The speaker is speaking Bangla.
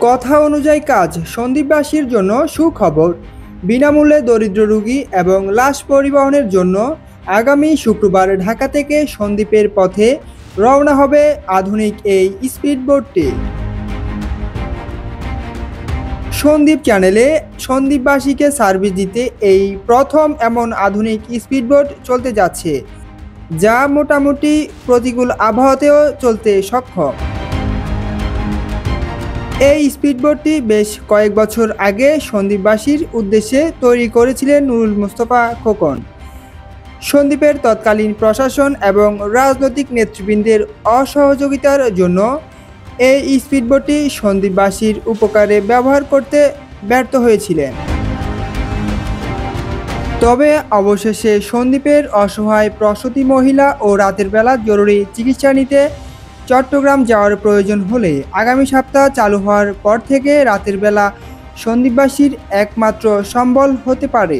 কথা অনুযায়ী কাজ সন্দ্বীপবাসীর জন্য সুখবর। বিনামূল্যে দরিদ্র রোগী এবং লাশ পরিবহনের জন্য আগামী শুক্রবার ঢাকা থেকে সন্দ্বীপের পথে রওনা হবে আধুনিক এই স্পিডবোটটি। সন্দ্বীপ চ্যানেলে সন্দ্বীপবাসীকে সার্ভিস দিতে এই প্রথম এমন আধুনিক স্পিডবোট চলতে যাচ্ছে, যা মোটামুটি প্রতিকূল আবহাওয়াতেও চলতে সক্ষম। এই স্পিডবোটটি বেশ কয়েক বছর আগে সন্দ্বীপবাসীর উদ্দেশ্যে তৈরি করেছিলেন নুরুল মুস্তফা খোকন। সন্দ্বীপের তৎকালীন প্রশাসন এবং রাজনৈতিক নেতৃবৃন্দের অসহযোগিতার জন্য এই স্পিডবোটটি সন্দ্বীপবাসীর উপকারে ব্যবহার করতে ব্যর্থ হয়েছিলেন। তবে অবশেষে সন্দ্বীপের অসহায় প্রসূতি মহিলা ও রাতের বেলা জরুরি চিকিৎসা নিতে চট্টগ্রাম যাওয়ার প্রয়োজন হলে আগামী সপ্তাহ চালু হওয়ার পর থেকে রাতের বেলা সন্দ্বীপবাসীর একমাত্র সম্বল হতে পারে।